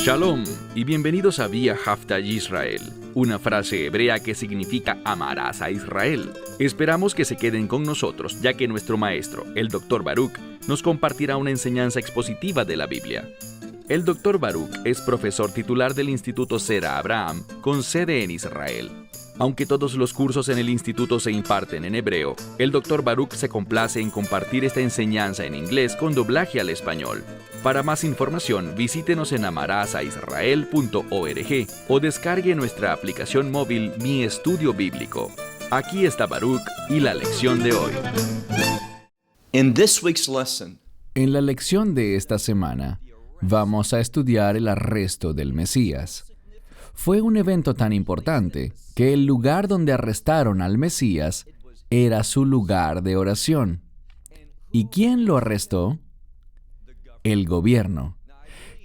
Shalom y bienvenidos a Vía Haftaj Israel, una frase hebrea que significa amarás a Israel. Esperamos que se queden con nosotros, ya que nuestro maestro, el Dr. Baruch, nos compartirá una enseñanza expositiva de la Biblia. El Dr. Baruch es profesor titular del Instituto Zera Abraham, con sede en Israel. Aunque todos los cursos en el instituto se imparten en hebreo, el Dr. Baruch se complace en compartir esta enseñanza en inglés con doblaje al español. Para más información, visítenos en amarasaisrael.org o descargue nuestra aplicación móvil Mi Estudio Bíblico. Aquí está Baruch y la lección de hoy. In this week's lesson, En la lección de esta semana, vamos a estudiar el arresto del Mesías. Fue un evento tan importante que el lugar donde arrestaron al Mesías era su lugar de oración. ¿Y quién lo arrestó? El gobierno.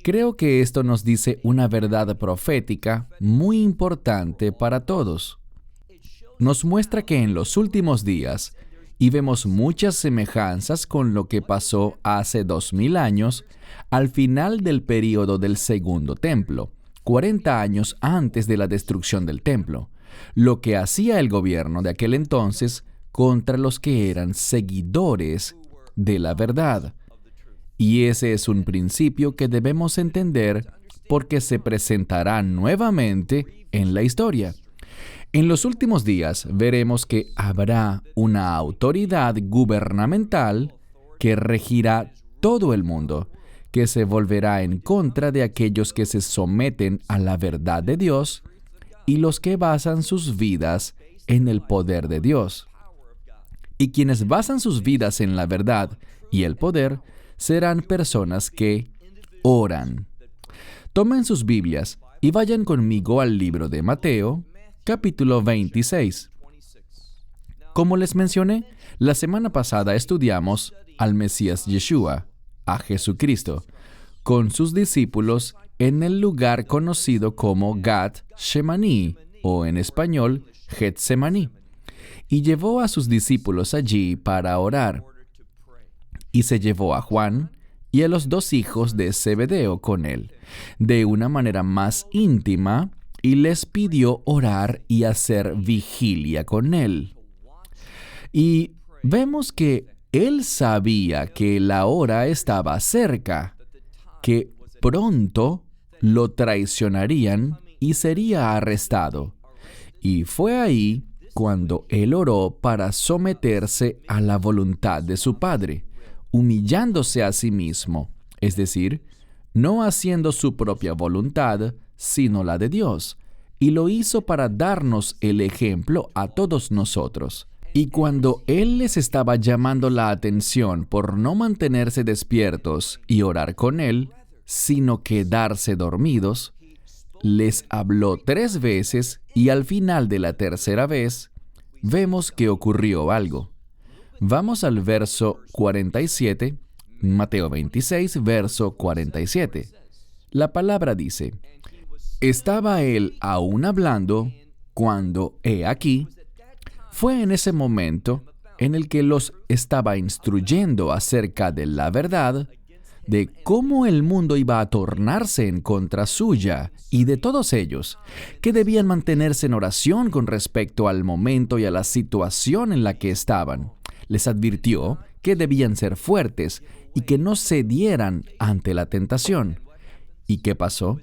Creo que esto nos dice una verdad profética muy importante para todos. Nos muestra que en los últimos días, y vemos muchas semejanzas con lo que pasó hace 2000 años, al final del período del Segundo Templo, 40 años antes de la destrucción del templo, lo que hacía el gobierno de aquel entonces contra los que eran seguidores de la verdad. Y ese es un principio que debemos entender porque se presentará nuevamente en la historia. En los últimos días veremos que habrá una autoridad gubernamental que regirá todo el mundo, que se volverá en contra de aquellos que se someten a la verdad de Dios y los que basan sus vidas en el poder de Dios. Y quienes basan sus vidas en la verdad y el poder serán personas que oran. Tomen sus Biblias y vayan conmigo al libro de Mateo, capítulo 26. Como les mencioné, la semana pasada estudiamos al Mesías Yeshua, a Jesucristo, con sus discípulos en el lugar conocido como Gat Shemani, o en español, Getsemaní, y llevó a sus discípulos allí para orar. Y se llevó a Juan y a los 2 hijos de Zebedeo con él, de una manera más íntima, y les pidió orar y hacer vigilia con él. Y vemos que él sabía que la hora estaba cerca, que pronto lo traicionarían y sería arrestado. Y fue ahí cuando él oró para someterse a la voluntad de su Padre, humillándose a sí mismo, es decir, no haciendo su propia voluntad, sino la de Dios, y lo hizo para darnos el ejemplo a todos nosotros. Y cuando Él les estaba llamando la atención por no mantenerse despiertos y orar con Él, sino quedarse dormidos, les habló 3 veces y al final de la tercera vez, vemos que ocurrió algo. Vamos al verso 47, Mateo 26, verso 47. La palabra dice: Estaba él aún hablando cuando, he aquí, fue en ese momento en el que los estaba instruyendo acerca de la verdad, de cómo el mundo iba a tornarse en contra suya y de todos ellos, que debían mantenerse en oración con respecto al momento y a la situación en la que estaban. Les advirtió que debían ser fuertes y que no cedieran ante la tentación. ¿Y qué pasó?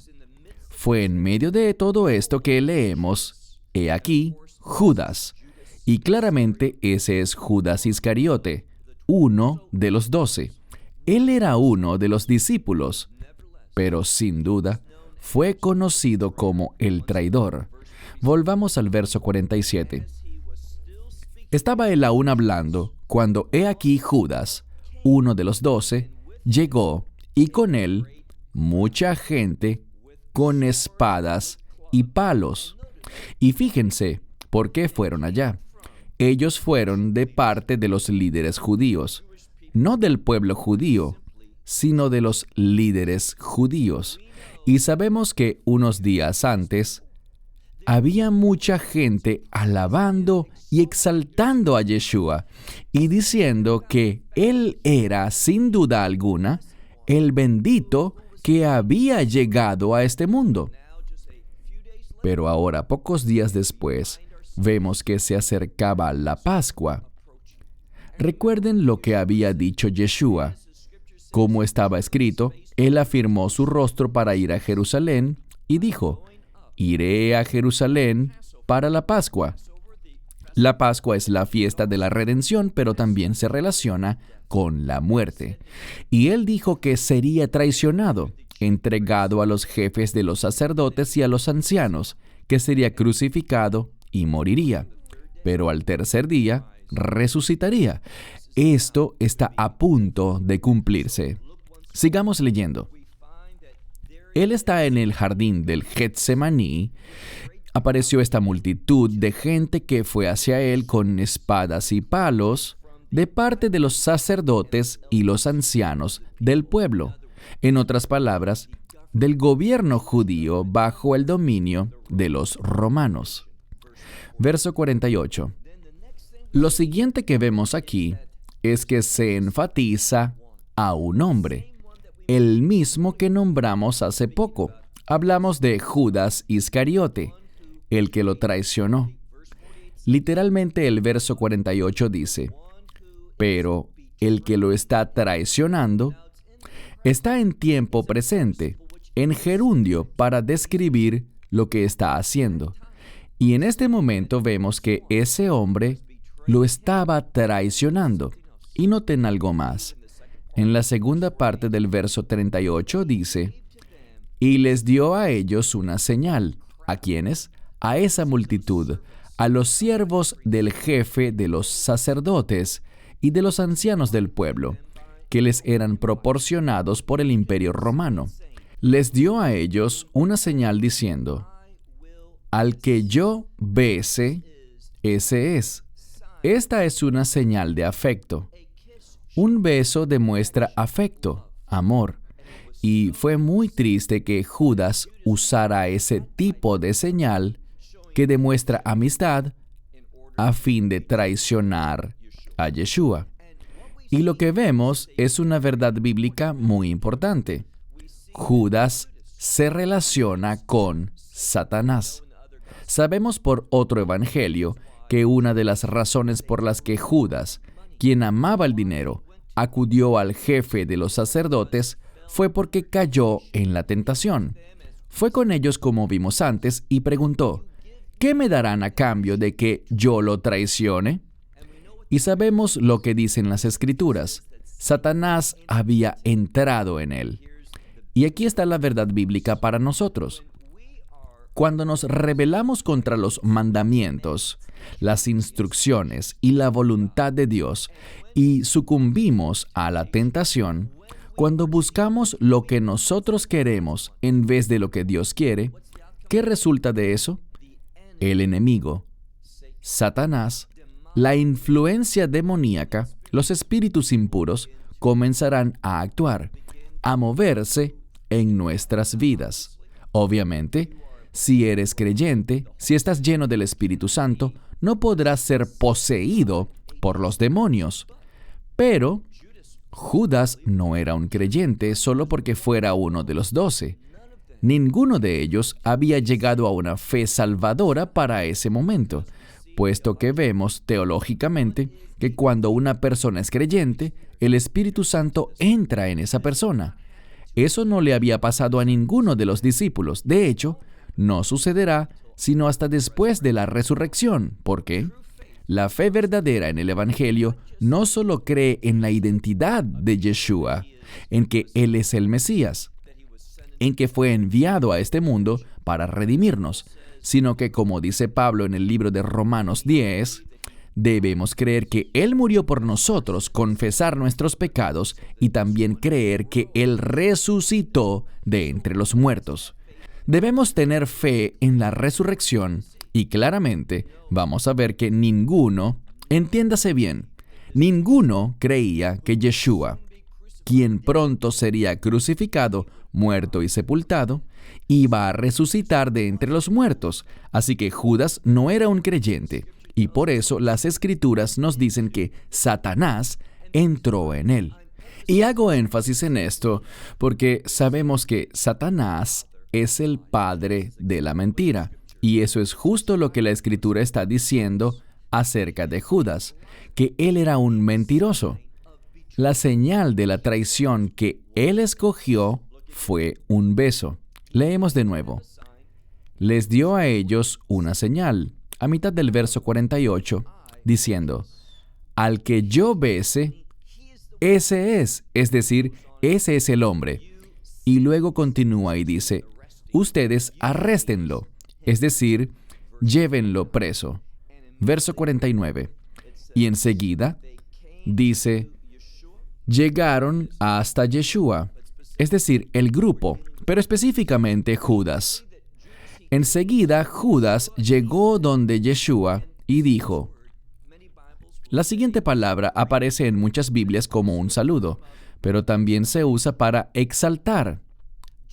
Fue en medio de todo esto que leemos, he aquí, Judas. Y claramente ese es Judas Iscariote, uno de los 12. Él era uno de los discípulos, pero sin duda fue conocido como el traidor. Volvamos al verso 47. Estaba él aún hablando, cuando he aquí Judas, uno de los 12, llegó, y con él mucha gente con espadas y palos. Y fíjense, ¿por qué fueron allá? Ellos fueron de parte de los líderes judíos, no del pueblo judío, sino de los líderes judíos. Y sabemos que unos días antes, había mucha gente alabando y exaltando a Yeshua y diciendo que Él era, sin duda alguna, el bendito que había llegado a este mundo. Pero ahora, pocos días después, vemos que se acercaba la Pascua. Recuerden lo que había dicho Yeshua. Como estaba escrito, él afirmó su rostro para ir a Jerusalén y dijo: iré a Jerusalén para la Pascua. La Pascua es la fiesta de la redención, pero también se relaciona con la muerte. Y él dijo que sería traicionado, entregado a los jefes de los sacerdotes y a los ancianos, que sería crucificado y moriría. Pero al tercer día resucitaría. Esto está a punto de cumplirse. Sigamos leyendo. Él está en el jardín del Getsemaní. Apareció esta multitud de gente que fue hacia él con espadas y palos de parte de los sacerdotes y los ancianos del pueblo. En otras palabras, del gobierno judío bajo el dominio de los romanos. Verso 48. Lo siguiente que vemos aquí es que se enfatiza a un hombre, el mismo que nombramos hace poco. Hablamos de Judas Iscariote, el que lo traicionó. Literalmente el verso 48 dice: pero el que lo está traicionando está en tiempo presente, en gerundio, para describir lo que está haciendo. Y en este momento vemos que ese hombre lo estaba traicionando. Y noten algo más. En la segunda parte del verso 38 dice: y les dio a ellos una señal. ¿A quiénes? A esa multitud, a los siervos del jefe de los sacerdotes y de los ancianos del pueblo, que les eran proporcionados por el imperio romano. Les dio a ellos una señal diciendo: al que yo bese, ese es. Esta es una señal de afecto. Un beso demuestra afecto, amor. Y fue muy triste que Judas usara ese tipo de señal que demuestra amistad a fin de traicionar a Yeshua. Y lo que vemos es una verdad bíblica muy importante. Judas se relaciona con Satanás. Sabemos por otro evangelio que una de las razones por las que Judas, quien amaba el dinero, acudió al jefe de los sacerdotes fue porque cayó en la tentación. Fue con ellos como vimos antes y preguntó: ¿qué me darán a cambio de que yo lo traicione? Y sabemos lo que dicen las Escrituras. Satanás había entrado en él. Y aquí está la verdad bíblica para nosotros. Cuando nos rebelamos contra los mandamientos, las instrucciones y la voluntad de Dios y sucumbimos a la tentación, cuando buscamos lo que nosotros queremos en vez de lo que Dios quiere, ¿qué resulta de eso? El enemigo, Satanás, la influencia demoníaca, los espíritus impuros comenzarán a actuar, a moverse en nuestras vidas. Obviamente, si eres creyente, si estás lleno del Espíritu Santo, no podrás ser poseído por los demonios. Pero Judas no era un creyente solo porque fuera uno de los 12. Ninguno de ellos había llegado a una fe salvadora para ese momento, puesto que vemos teológicamente que cuando una persona es creyente, el Espíritu Santo entra en esa persona. Eso no le había pasado a ninguno de los discípulos. De hecho, no sucederá sino hasta después de la resurrección. ¿Por qué? La fe verdadera en el Evangelio no solo cree en la identidad de Yeshua, en que Él es el Mesías, en que fue enviado a este mundo para redimirnos, sino que, como dice Pablo en el libro de Romanos 10, debemos creer que Él murió por nosotros, confesar nuestros pecados y también creer que Él resucitó de entre los muertos. Debemos tener fe en la resurrección y claramente vamos a ver que ninguno, entiéndase bien, ninguno creía que Yeshua, quien pronto sería crucificado, muerto y sepultado, iba a resucitar de entre los muertos. Así que Judas no era un creyente, y por eso las Escrituras nos dicen que Satanás entró en él. Y hago énfasis en esto porque sabemos que Satanás es el padre de la mentira. Y eso es justo lo que la Escritura está diciendo acerca de Judas, que él era un mentiroso. La señal de la traición que él escogió fue un beso. Leemos de nuevo. Les dio a ellos una señal, a mitad del verso 48, diciendo, al que yo bese, ese es decir, ese es el hombre. Y luego continúa y dice, ustedes arréstenlo, es decir, llévenlo preso. Verso 49. Y enseguida dice, llegaron hasta Yeshua, es decir, el grupo, pero específicamente Judas. Enseguida Judas llegó donde Yeshua y dijo, la siguiente palabra aparece en muchas Biblias como un saludo, pero también se usa para exaltar.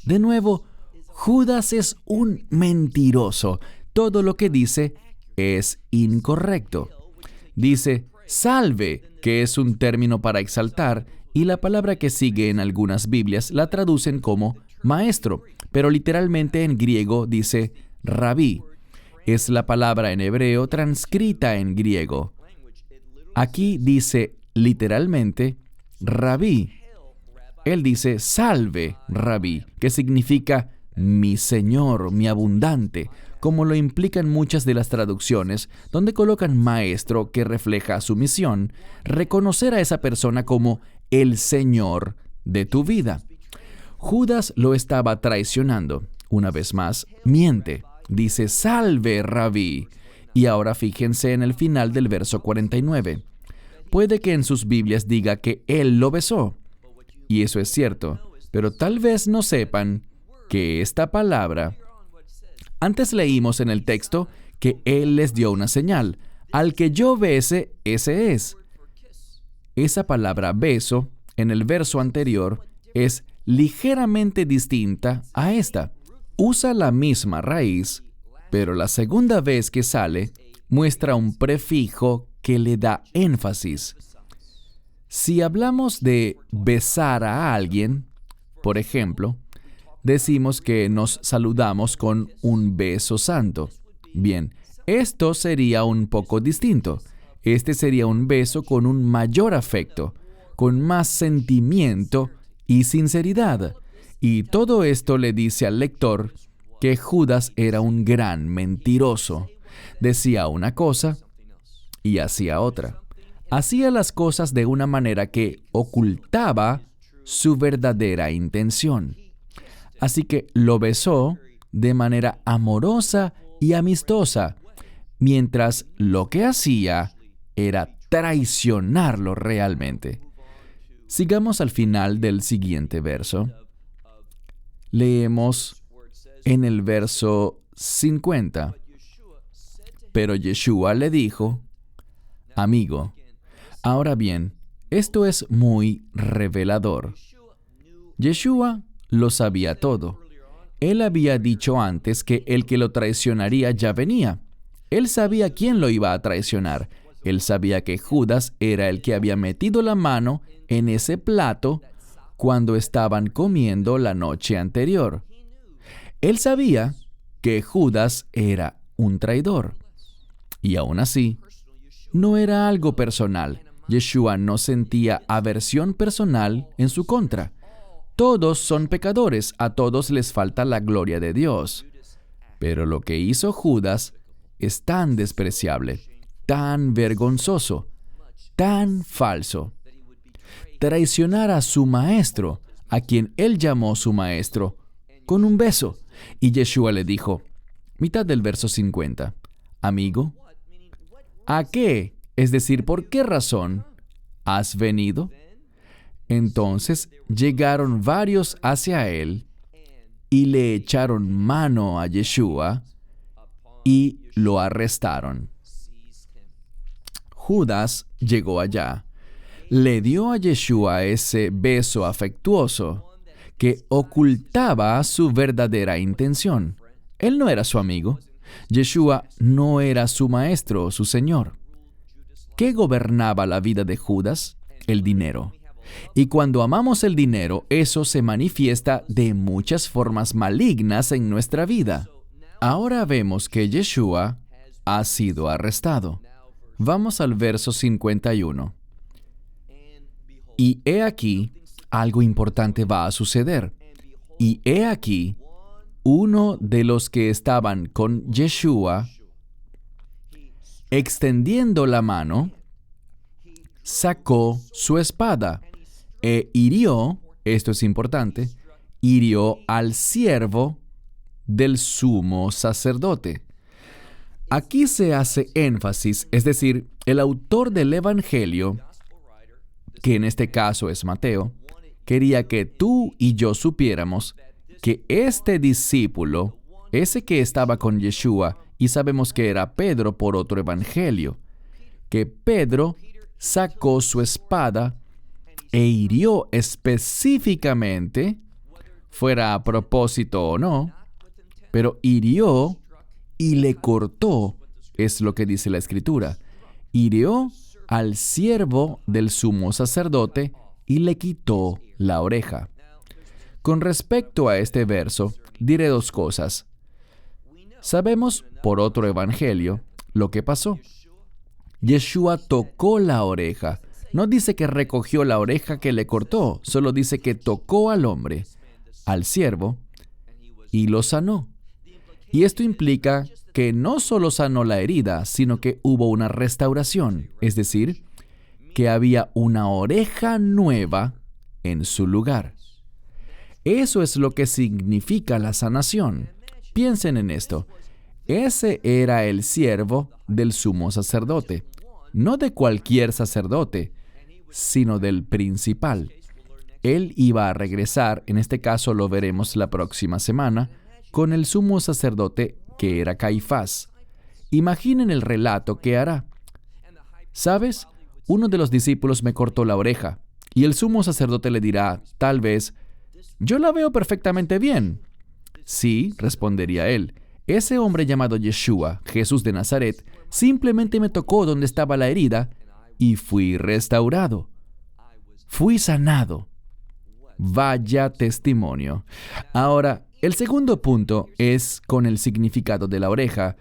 De nuevo, Judas es un mentiroso. Todo lo que dice es incorrecto. Dice, salve, que es un término para exaltar, y la palabra que sigue en algunas Biblias la traducen como maestro, pero literalmente en griego dice rabí. Es la palabra en hebreo transcrita en griego. Aquí dice literalmente rabí. Él dice salve, rabí, que significa mi Señor, mi abundante, como lo implican muchas de las traducciones, donde colocan maestro, que refleja su misión, reconocer a esa persona como el Señor de tu vida. Judas lo estaba traicionando. Una vez más, miente. Dice, salve, rabí. Y ahora fíjense en el final del verso 49. Puede que en sus Biblias diga que él lo besó. Y eso es cierto, pero tal vez no sepan que esta palabra... Antes leímos en el texto que él les dio una señal. Al que yo bese, ese es. Esa palabra beso, en el verso anterior, es ligeramente distinta a esta. Usa la misma raíz, pero la segunda vez que sale, muestra un prefijo que le da énfasis. Si hablamos de besar a alguien, por ejemplo, decimos que nos saludamos con un beso santo. Bien, esto sería un poco distinto. Este sería un beso con un mayor afecto, con más sentimiento y sinceridad. Y todo esto le dice al lector que Judas era un gran mentiroso. Decía una cosa y hacía otra. Hacía las cosas de una manera que ocultaba su verdadera intención. Así que lo besó de manera amorosa y amistosa, mientras lo que hacía era traicionarlo realmente. Sigamos al final del siguiente verso. Leemos en el verso 50. Pero Yeshua le dijo, amigo, ahora bien, esto es muy revelador. Yeshua lo sabía todo. Él había dicho antes que el que lo traicionaría ya venía. Él sabía quién lo iba a traicionar. Él sabía que Judas era el que había metido la mano en ese plato cuando estaban comiendo la noche anterior. Él sabía que Judas era un traidor. Y aún así, no era algo personal. Yeshua no sentía aversión personal en su contra. Todos son pecadores, a todos les falta la gloria de Dios. Pero lo que hizo Judas es tan despreciable, tan vergonzoso, tan falso. Traicionar a su maestro, a quien él llamó su maestro, con un beso. Y Yeshua le dijo, mitad del verso 50, amigo, ¿a qué? Es decir, ¿por qué razón has venido? Entonces llegaron varios hacia él y le echaron mano a Yeshua y lo arrestaron. Judas llegó allá, le dio a Yeshua ese beso afectuoso que ocultaba su verdadera intención. Él no era su amigo. Yeshua no era su maestro o su señor. ¿Qué gobernaba la vida de Judas? El dinero. Y cuando amamos el dinero, eso se manifiesta de muchas formas malignas en nuestra vida. Ahora vemos que Yeshua ha sido arrestado. Vamos al verso 51. Y he aquí, algo importante va a suceder. Y he aquí, uno de los que estaban con Yeshua, extendiendo la mano, sacó su espada e hirió, esto es importante, hirió al siervo del sumo sacerdote. Aquí se hace énfasis, es decir, el autor del Evangelio, que en este caso es Mateo, quería que tú y yo supiéramos que este discípulo, ese que estaba con Yeshua, y sabemos que era Pedro por otro evangelio, que Pedro sacó su espada e hirió específicamente, fuera a propósito o no, pero hirió y le cortó, es lo que dice la Escritura, hirió al siervo del sumo sacerdote y le quitó la oreja. Con respecto a este verso, diré dos cosas. Sabemos por otro evangelio lo que pasó. Yeshua tocó la oreja. No dice que recogió la oreja que le cortó, solo dice que tocó al hombre, al siervo, y lo sanó. Y esto implica que no solo sanó la herida, sino que hubo una restauración, es decir, que había una oreja nueva en su lugar. Eso es lo que significa la sanación. Piensen en esto. Ese era el siervo del sumo sacerdote, no de cualquier sacerdote, sino del principal. Él iba a regresar, en este caso lo veremos la próxima semana, con el sumo sacerdote que era Caifás. Imaginen el relato que hará. ¿Sabes? Uno de los discípulos me cortó la oreja, y el sumo sacerdote le dirá, tal vez, yo la veo perfectamente bien. Sí, respondería él, ese hombre llamado Yeshua, Jesús de Nazaret, simplemente me tocó donde estaba la herida y fui restaurado. Fui sanado. Vaya testimonio. Ahora, el segundo punto es con el significado de la oreja.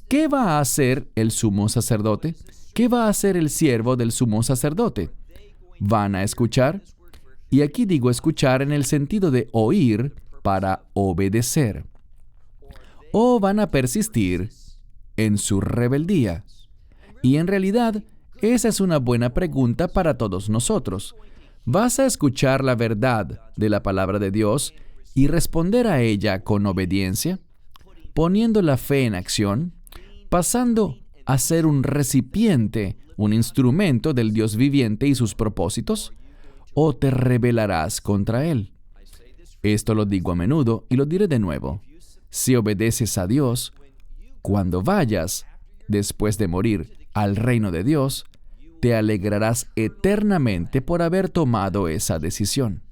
¿Qué va a hacer el sumo sacerdote? ¿Qué va a hacer el siervo del sumo sacerdote? ¿Van a escuchar? Y aquí digo escuchar en el sentido de oír para obedecer. ¿O van a persistir en su rebeldía? Y en realidad, esa es una buena pregunta para todos nosotros. ¿Vas a escuchar la verdad de la palabra de Dios y responder a ella con obediencia, poniendo la fe en acción, pasando a ser un recipiente, un instrumento del Dios viviente y sus propósitos? ¿O te rebelarás contra Él? Esto lo digo a menudo y lo diré de nuevo. Si obedeces a Dios, cuando vayas, después de morir, al reino de Dios, te alegrarás eternamente por haber tomado esa decisión.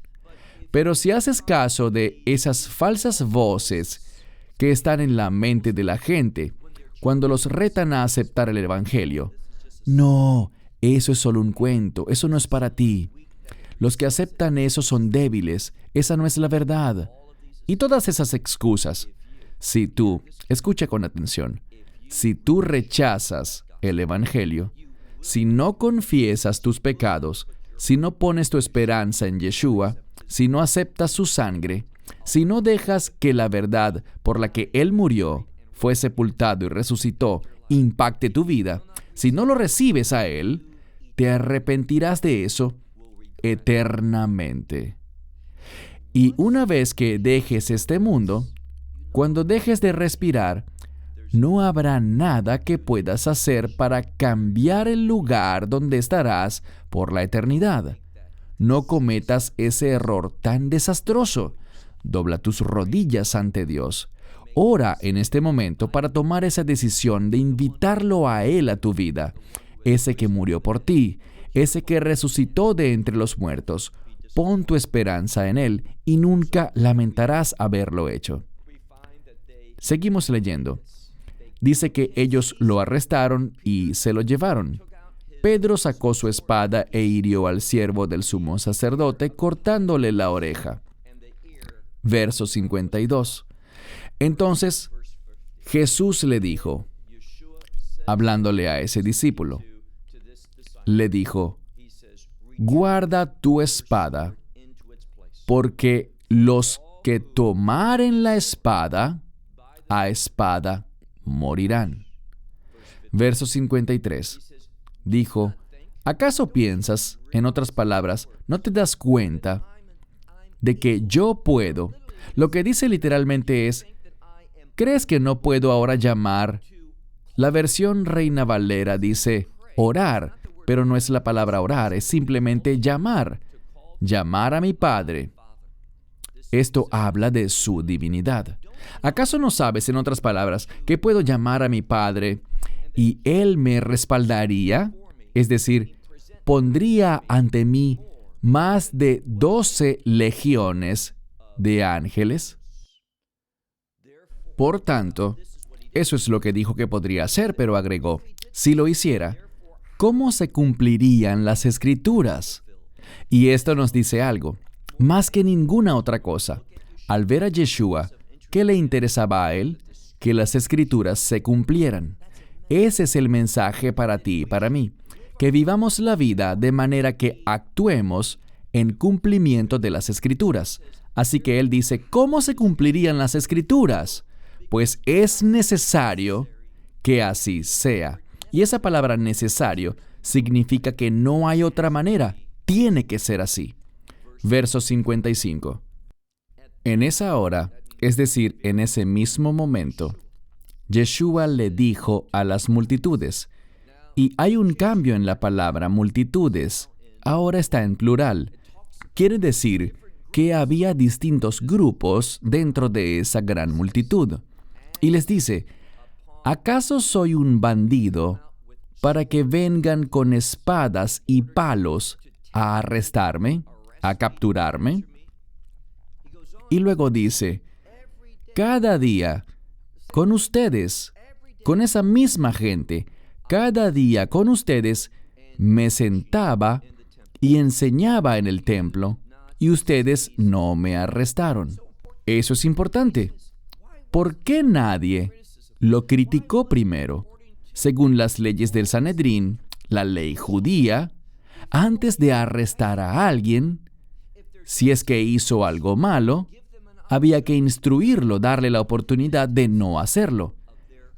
Pero si haces caso de esas falsas voces que están en la mente de la gente cuando los retan a aceptar el Evangelio, no, eso es solo un cuento, eso no es para ti. Los que aceptan eso son débiles, esa no es la verdad. Y todas esas excusas. Si tú, escucha con atención, si tú rechazas el Evangelio, si no confiesas tus pecados, si no pones tu esperanza en Yeshua, si no aceptas su sangre, si no dejas que la verdad por la que Él murió, fue sepultado y resucitó, impacte tu vida, si no lo recibes a Él, te arrepentirás de eso eternamente. Y una vez que dejes este mundo, cuando dejes de respirar, no habrá nada que puedas hacer para cambiar el lugar donde estarás por la eternidad. No cometas ese error tan desastroso. Dobla tus rodillas ante Dios. Ora en este momento para tomar esa decisión de invitarlo a Él a tu vida, ese que murió por ti, ese que resucitó de entre los muertos. Pon tu esperanza en Él y nunca lamentarás haberlo hecho. Seguimos leyendo. Dice que ellos lo arrestaron y se lo llevaron. Pedro sacó su espada e hirió al siervo del sumo sacerdote, cortándole la oreja. Verso 52. Entonces Jesús le dijo, hablándole a ese discípulo, le dijo, guarda tu espada, porque los que tomaren la espada, a espada morirán. Verso 53. Dijo, ¿acaso piensas, en otras palabras, no te das cuenta de que yo puedo? Lo que dice literalmente es, ¿crees que no puedo ahora llamar? La versión Reina Valera dice orar, pero no es la palabra orar, es simplemente llamar. Llamar a mi Padre. Esto habla de su divinidad. ¿Acaso no sabes, en otras palabras, que puedo llamar a mi Padre y Él me respaldaría? Es decir, pondría ante mí más de 12 legiones de ángeles. Por tanto, eso es lo que dijo que podría hacer, pero agregó, si lo hiciera, ¿cómo se cumplirían las Escrituras? Y esto nos dice algo, más que ninguna otra cosa. Al ver a Yeshua, ¿qué le interesaba a él? Que las Escrituras se cumplieran. Ese es el mensaje para ti y para mí, que vivamos la vida de manera que actuemos en cumplimiento de las Escrituras. Así que él dice, ¿cómo se cumplirían las Escrituras? Pues es necesario que así sea. Y esa palabra necesario significa que no hay otra manera. Tiene que ser así. Verso 55. En esa hora, es decir, en ese mismo momento, Yeshua le dijo a las multitudes, y hay un cambio en la palabra multitudes, ahora está en plural. Quiere decir que había distintos grupos dentro de esa gran multitud. Y les dice, ¿acaso soy un bandido para que vengan con espadas y palos a arrestarme, a capturarme? Y luego dice, cada día con ustedes, con esa misma gente, cada día con ustedes me sentaba y enseñaba en el templo, y ustedes no me arrestaron. Eso es importante. ¿Por qué nadie lo criticó primero? Según las leyes del Sanedrín, la ley judía, antes de arrestar a alguien, si es que hizo algo malo, había que instruirlo, darle la oportunidad de no hacerlo.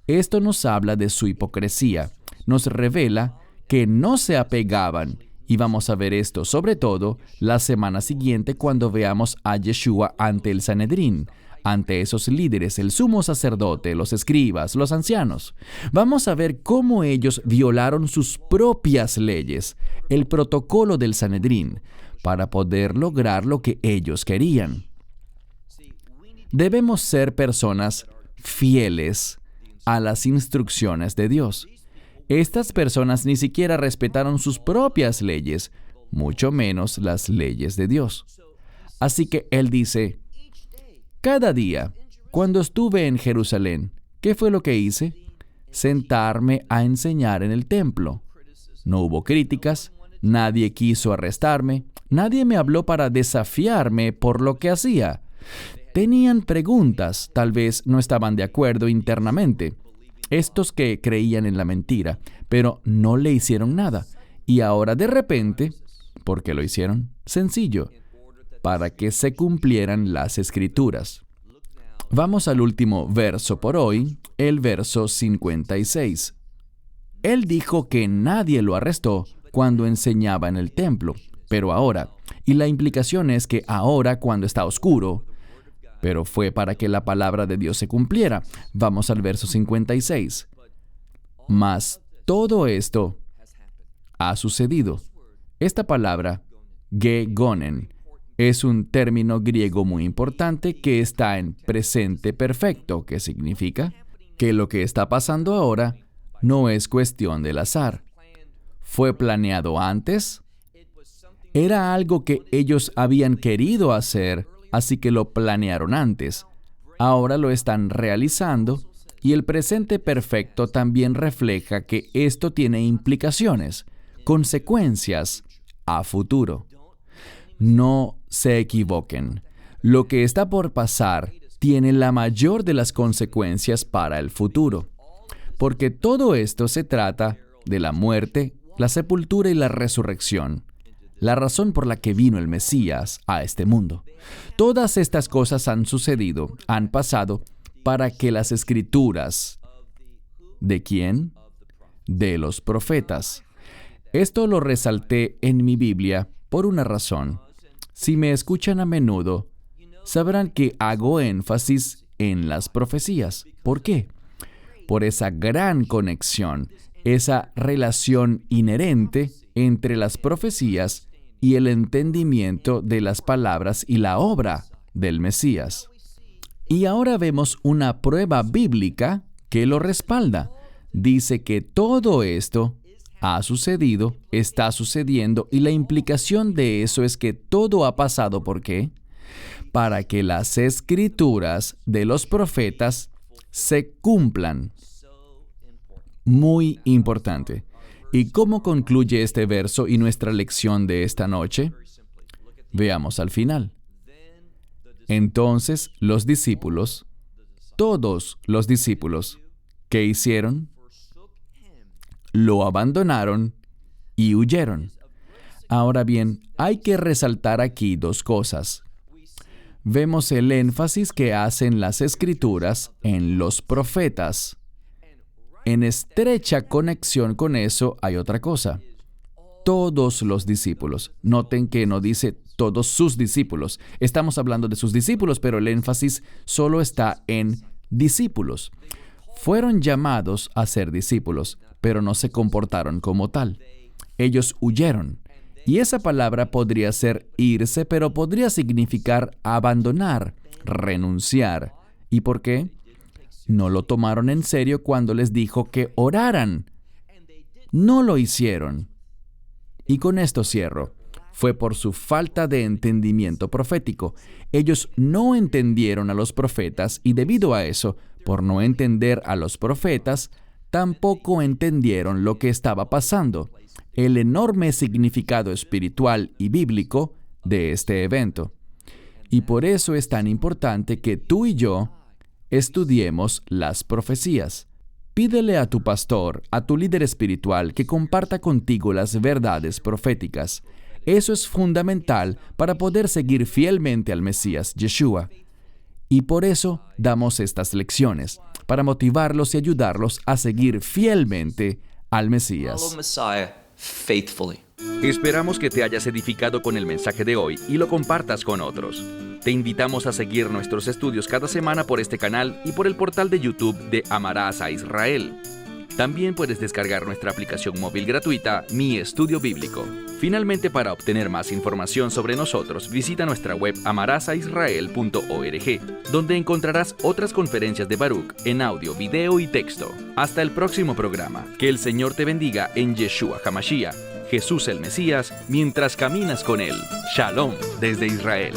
Esto nos habla de su hipocresía. Nos revela que no se apegaban, y vamos a ver esto, sobre todo, la semana siguiente cuando veamos a Yeshua ante el Sanedrín, ante esos líderes, el sumo sacerdote, los escribas, los ancianos. Vamos a ver cómo ellos violaron sus propias leyes, el protocolo del Sanedrín, para poder lograr lo que ellos querían. Debemos ser personas fieles a las instrucciones de Dios. Estas personas ni siquiera respetaron sus propias leyes, mucho menos las leyes de Dios. Así que Él dice, cada día, cuando estuve en Jerusalén, ¿qué fue lo que hice? Sentarme a enseñar en el templo. No hubo críticas, nadie quiso arrestarme, nadie me habló para desafiarme por lo que hacía. Tenían preguntas, tal vez no estaban de acuerdo internamente. Estos que creían en la mentira, pero no le hicieron nada. Y ahora de repente, ¿por qué lo hicieron? Sencillo, para que se cumplieran las Escrituras. Vamos al último verso por hoy, el verso 56. Él dijo que nadie lo arrestó cuando enseñaba en el templo, pero ahora, y la implicación es que ahora cuando está oscuro, pero fue para que la palabra de Dios se cumpliera. Vamos al verso 56. Mas todo esto ha sucedido. Esta palabra, gegonen, es un término griego muy importante que está en presente perfecto, que significa que lo que está pasando ahora no es cuestión del azar. ¿Fue planeado antes? Era algo que ellos habían querido hacer, así que lo planearon antes. Ahora lo están realizando y el presente perfecto también refleja que esto tiene implicaciones. consecuencias a futuro. No se equivoquen. Lo que está por pasar tiene la mayor de las consecuencias para el futuro, porque todo esto se trata de la muerte, la sepultura y la resurrección, la razón por la que vino el Mesías a este mundo. Todas estas cosas han sucedido, han pasado, para que las Escrituras... ¿De quién? De los profetas. Esto lo resalté en mi Biblia por una razón. Si me escuchan a menudo, sabrán que hago énfasis en las profecías. ¿Por qué? Por esa gran conexión, esa relación inherente entre las profecías y el entendimiento de las palabras y la obra del Mesías. Y ahora vemos una prueba bíblica que lo respalda. Dice que todo esto ha sucedido, está sucediendo, y la implicación de eso es que todo ha pasado. ¿Por qué? Para que las Escrituras de los profetas se cumplan. Muy importante. ¿Y cómo concluye este verso y nuestra lección de esta noche? Veamos al final. Entonces los discípulos, todos los discípulos, ¿qué hicieron? Lo abandonaron y huyeron. Ahora bien, hay que resaltar aquí dos cosas. Vemos el énfasis que hacen las Escrituras en los profetas. En estrecha conexión con eso hay otra cosa. Todos los discípulos. Noten que no dice todos sus discípulos. Estamos hablando de sus discípulos, pero el énfasis solo está en discípulos. Fueron llamados a ser discípulos, pero no se comportaron como tal. Ellos huyeron. Y esa palabra podría ser irse, pero podría significar abandonar, renunciar. ¿Y por qué? No lo tomaron en serio cuando les dijo que oraran. No lo hicieron. Y con esto cierro. Fue por su falta de entendimiento profético. Ellos no entendieron a los profetas y debido a eso, por no entender a los profetas, tampoco entendieron lo que estaba pasando, el enorme significado espiritual y bíblico de este evento. Y por eso es tan importante que tú y yo estudiemos las profecías. Pídele a tu pastor, a tu líder espiritual, que comparta contigo las verdades proféticas. Eso es fundamental para poder seguir fielmente al Mesías, Yeshua. Y por eso damos estas lecciones, para motivarlos y ayudarlos a seguir fielmente al Mesías. Follow Messiah faithfully. Esperamos que te hayas edificado con el mensaje de hoy y lo compartas con otros. Te invitamos a seguir nuestros estudios cada semana por este canal y por el portal de YouTube de Amarás a Israel. También puedes descargar nuestra aplicación móvil gratuita, Mi Estudio Bíblico. Finalmente, para obtener más información sobre nosotros, visita nuestra web amarasaisrael.org, donde encontrarás otras conferencias de Baruch en audio, video y texto. Hasta el próximo programa. Que el Señor te bendiga en Yeshua HaMashiach, Jesús el Mesías, mientras caminas con Él. Shalom desde Israel.